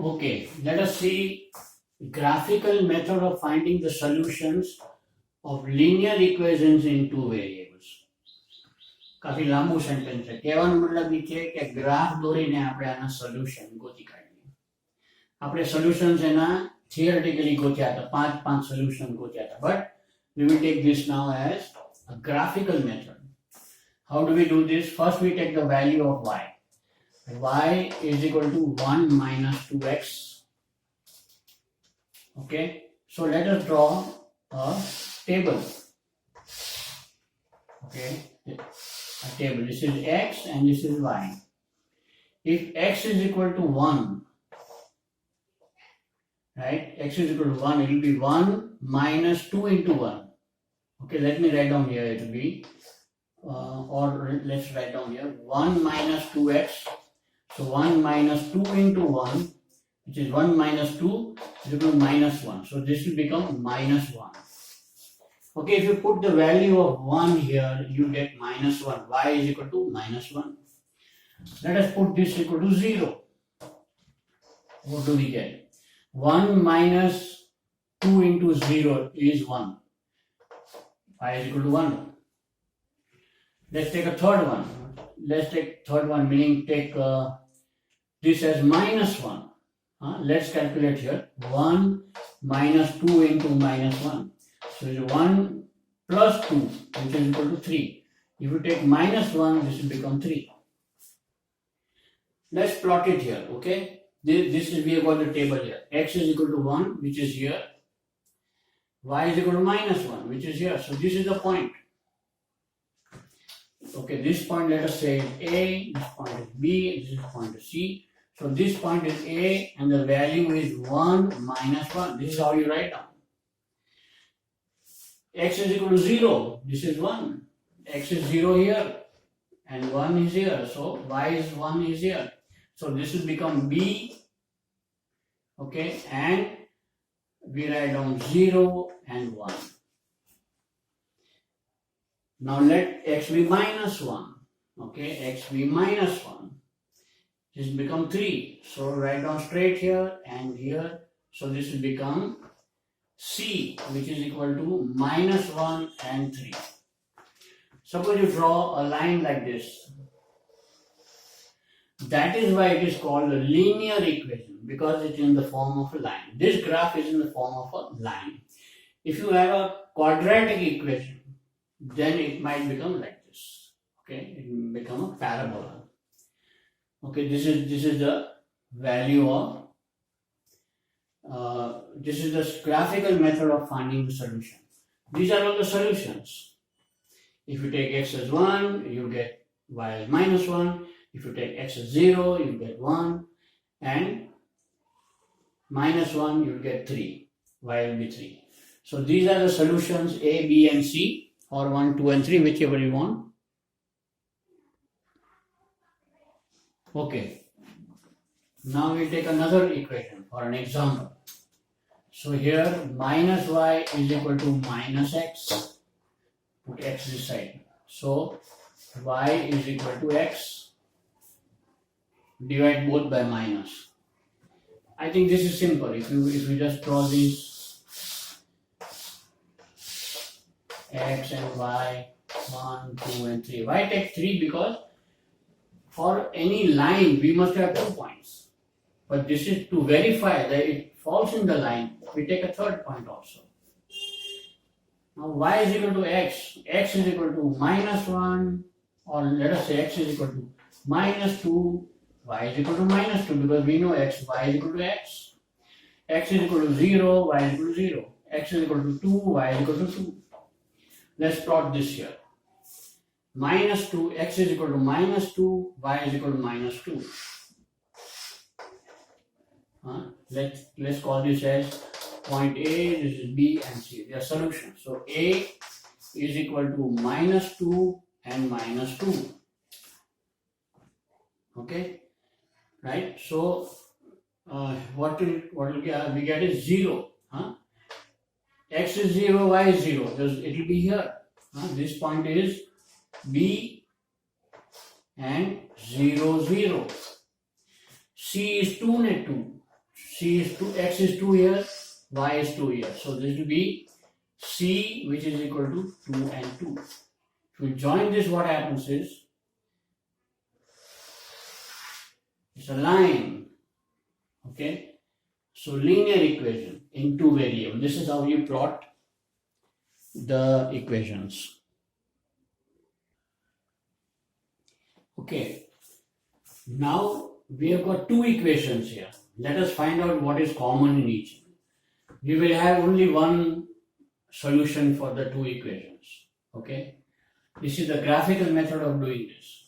Okay, let us see graphical method of finding the solutions of linear equations in two variables. काफी लांबू sentence है કહેવાનો મતલબ એ છે કે ગ્રાફ દોરીને આપણે આના સોલ્યુશન ગોતી કાઢીએ આપણે સોલ્યુશન્સ એના થિયરેટિકલી ગોત્યા હતા પાંચ સોલ્યુશન ગોત્યા હતા but we will take this now as a graphical method. How do we do this? First we take the value of y. Y is equal to 1 minus 2x. Okay, so let us draw a table. Okay, a table. This is x and this is y. If x is equal to 1, right, x is equal to 1, it will be 1 minus 2 into 1. Okay, let me write down here, it will be, or let's write down here, 1 minus 2x. So 1 minus 2 into 1, which is 1 minus 2, is equal to minus 1. So this will become minus 1. Okay, if you put the value of 1 here, you get minus 1. Y is equal to minus 1. Let us put this equal to 0. What do we get? 1 minus 2 into 0 is 1. Y is equal to 1. Let's take a third one. Let's take third one, meaning take this as minus 1. Let's calculate here. 1 minus 2 into minus 1. So it's 1 plus 2, which is equal to 3. If you take minus 1, this will become 3. Let's plot it here, okay? This is, we have got the table here. X is equal to 1, which is here. Y is equal to minus 1, which is here. So this is the point. Okay, this point let us say is A, this point is B, this point is C. So this point is A and the value is 1 minus 1. This is how you write down. X is equal to 0. This is 1. X is 0 here and 1 is here. So Y is 1 is here. So this will become B. Okay, and we write down 0 and 1. Now let x be minus 1. Okay, x be minus 1. This become 3. So write down straight here and here. So this will become C, which is equal to minus 1 and 3. Suppose you draw a line like this. That is why it is called a linear equation, because it is in the form of a line. This graph is in the form of a line. If you have a quadratic equation, then it might become like this. Okay, it will become a parabola. Okay, this is the value of this is the graphical method of finding the solution. These are all the solutions. If you take x as 1, you get y as minus 1. If you take x as 0, you get 1, and minus 1, you get 3. Y will be 3. So these are the solutions A, B, and C, or 1, 2, and 3, whichever you want. Okay. Now we take another equation for an example. So here minus y is equal to minus x. Put x this side. So y is equal to x. Divide both by minus. I think this is simple. If you just draw this x and y, 1, 2, and 3. Why take 3? Because for any line we must have 2 points. But this is to verify that it falls in the line. We take a third point also. Now y is equal to x. X is equal to minus 1, or let us say x is equal to minus 2. Y is equal to minus 2 because we know x. Y is equal to x. X is equal to 0. Y is equal to 0. X is equal to 2. Y is equal to 2. Let's plot this here. Minus 2, x is equal to minus 2, y is equal to minus 2. Let's call this as point A, this is B and C. They are solutions. So A is equal to minus 2 and minus 2. Okay, right? So what will we get is 0. X is 0, y is 0. It will be here. This point is B and 0, 0. C is 2 net 2. x is 2 here, y is 2 here. So this will be c, which is equal to 2 and 2. If we join this, what happens is, it's a line, okay? So linear equation in two variables. This is how you plot the equations. Okay, now we have got two equations here. Let us find out what is common in each. We will have only one solution for the two equations, okay? This is the graphical method of doing this.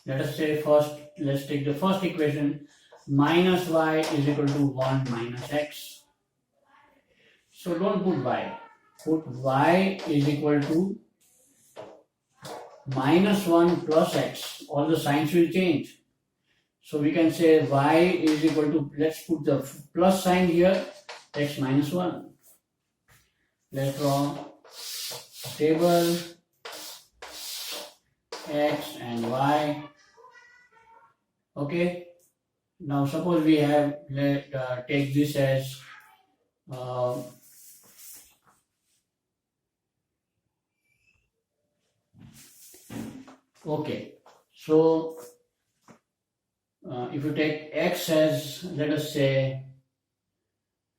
Let us say first, let's take the first equation, minus y is equal to 1 minus x. So don't put y, put y is equal to minus 1 plus x. All the signs will change. So we can say y is equal to, let's put the plus sign here, x minus 1. Let's draw table x and y. Okay. Now suppose we have, take this as okay. So if you take x as, let us say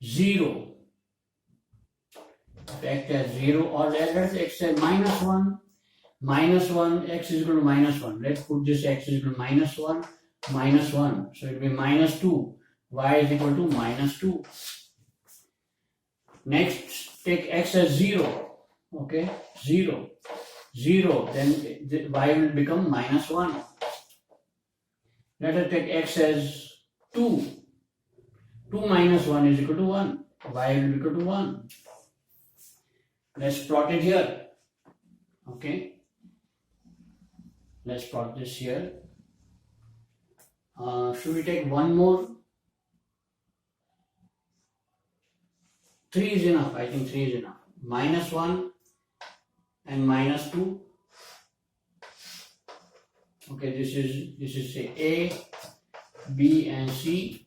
0, x as 0, or let us x as minus 1, x is equal to minus 1. Let's put this x is equal to minus 1, minus 1. So it will be minus 2. Y is equal to minus 2. Next, take x as 0. Okay, 0. Then the y will become minus 1. Let us take x as 2. 2 minus 1 is equal to 1. Y will be equal to 1. Let's plot it here. Okay. Let's plot this here. Should we take one more? 3 is enough. I think 3 is enough. Minus 1 and minus 2. Okay, this is say A, B and C.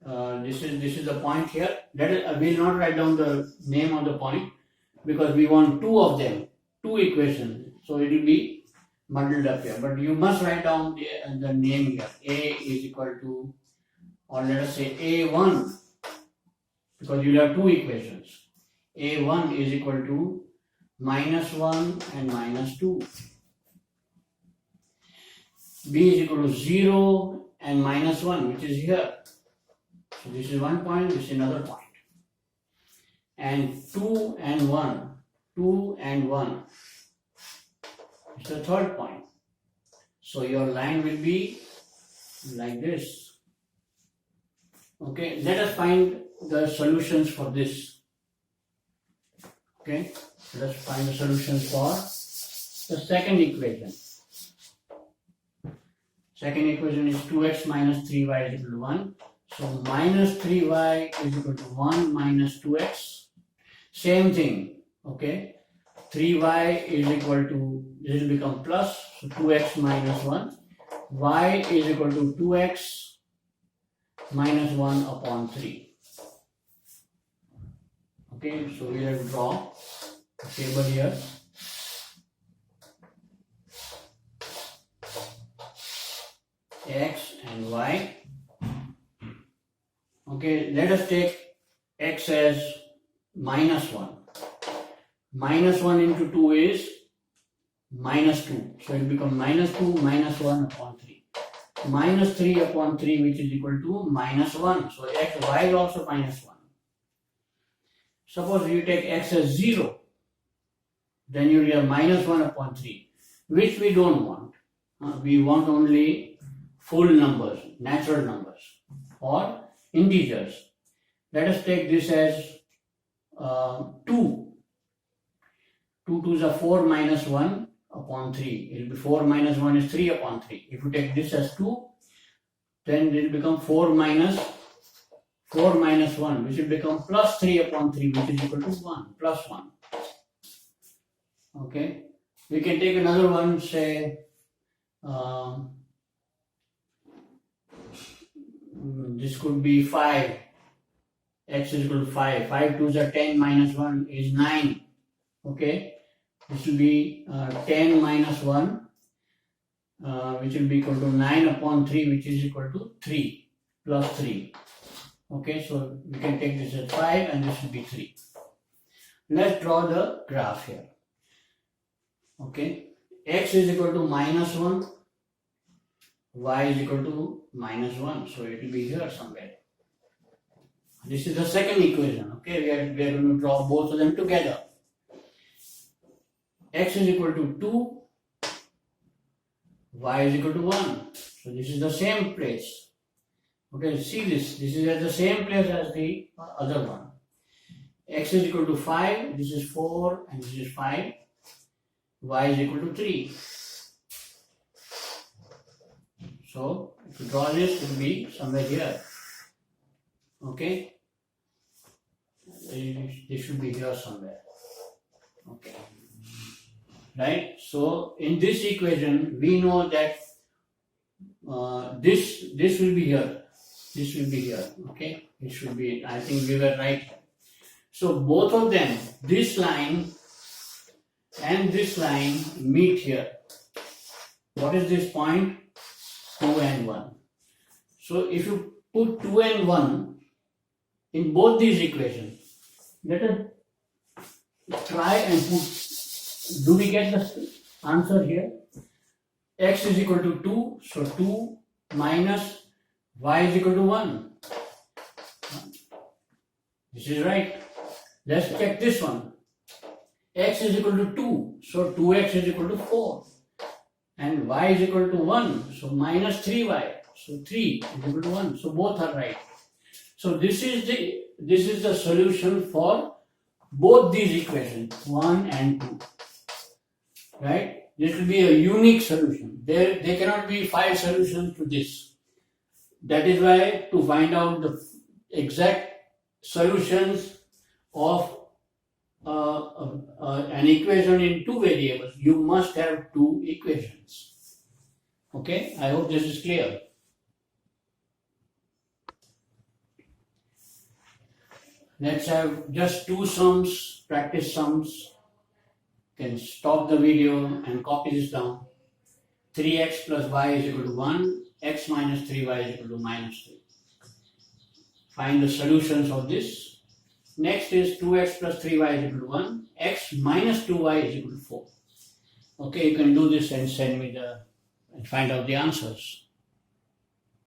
This is the point here. We will not write down the name of the point because we want two of them, two equations. So it will be muddled up here. But you must write down the name here. A is equal to, or let us say A1, because you have two equations. A1 is equal to minus 1 and minus 2. B is equal to 0 and minus 1, which is here. So this is one point, this is another point. And 2 and 1, 2 and 1 is the third point. So your line will be like this. Okay, let us find the solutions for this. Okay, let us find the solutions for the second equation. Second equation is 2x minus 3y is equal to 1. So minus 3y is equal to 1 minus 2x. Same thing, okay. 3y is equal to, this will become plus, so 2x minus 1. Y is equal to 2x minus 1 upon 3. Okay, so we have to draw a table here. X and y. Okay, let us take x as minus 1. Minus 1 into 2 is minus 2. So it becomes minus 2 minus 1 upon 3. Minus 3 upon 3, which is equal to minus 1. So y is also minus 1. Suppose you take x as 0. Then you will have minus 1 upon 3, which we don't want. We want only full numbers, natural numbers, or integers. Let us take this as 2. 2 2s are 4 minus 1 upon 3. It will be 4 minus 1 is 3 upon 3. If you take this as 2, then it will become 4 minus 1, which will become plus 3 upon 3, which is equal to 1, plus 1. Okay. We can take another one, this could be 5. X is equal to 5. 5 2s are 10 minus 1 is 9. Okay. This will be 10 minus 1, which will be equal to 9 upon 3, which is equal to 3 plus 3. Okay, so we can take this as 5 and this will be 3. Let's draw the graph here. Okay, x is equal to minus 1, y is equal to minus 1. So it will be here somewhere. This is the second equation. Okay, we are going to draw both of them together. X is equal to 2, y is equal to 1. So this is the same place. Okay, see this. This is at the same place as the other one. X is equal to 5, this is 4 and this is 5. Y is equal to 3. So, if you draw this, it will be somewhere here. Okay? This should be here somewhere. Okay. Right? So, in this equation, we know that this will be here. This will be here. Okay? It should be, I think we were right. So, both of them, this line and this line meet here. What is this point? 2 and 1. So, if you put 2 and 1 in both these equations, let us try and put, do we get the answer here? X is equal to 2, so 2 minus y is equal to 1. This is right. Let's check this one. X is equal to 2, so 2x is equal to 4. And y is equal to 1, so minus 3y. So 3 is equal to 1. So both are right. So this is the solution for both these equations, 1 and 2. Right? This will be a unique solution. There cannot be 5 solutions to this. That is why to find out the exact solutions of an equation in 2 variables, you must have 2 equations. Okay, I hope this is clear. Let's have just 2 sums, practice sums. You can stop the video and copy this down. 3x plus y is equal to 1, x minus 3y is equal to minus 3. Find the solutions of this. Next is 2x plus 3y is equal to 1, x minus 2y is equal to 4. Okay, you can do this and send me and find out the answers.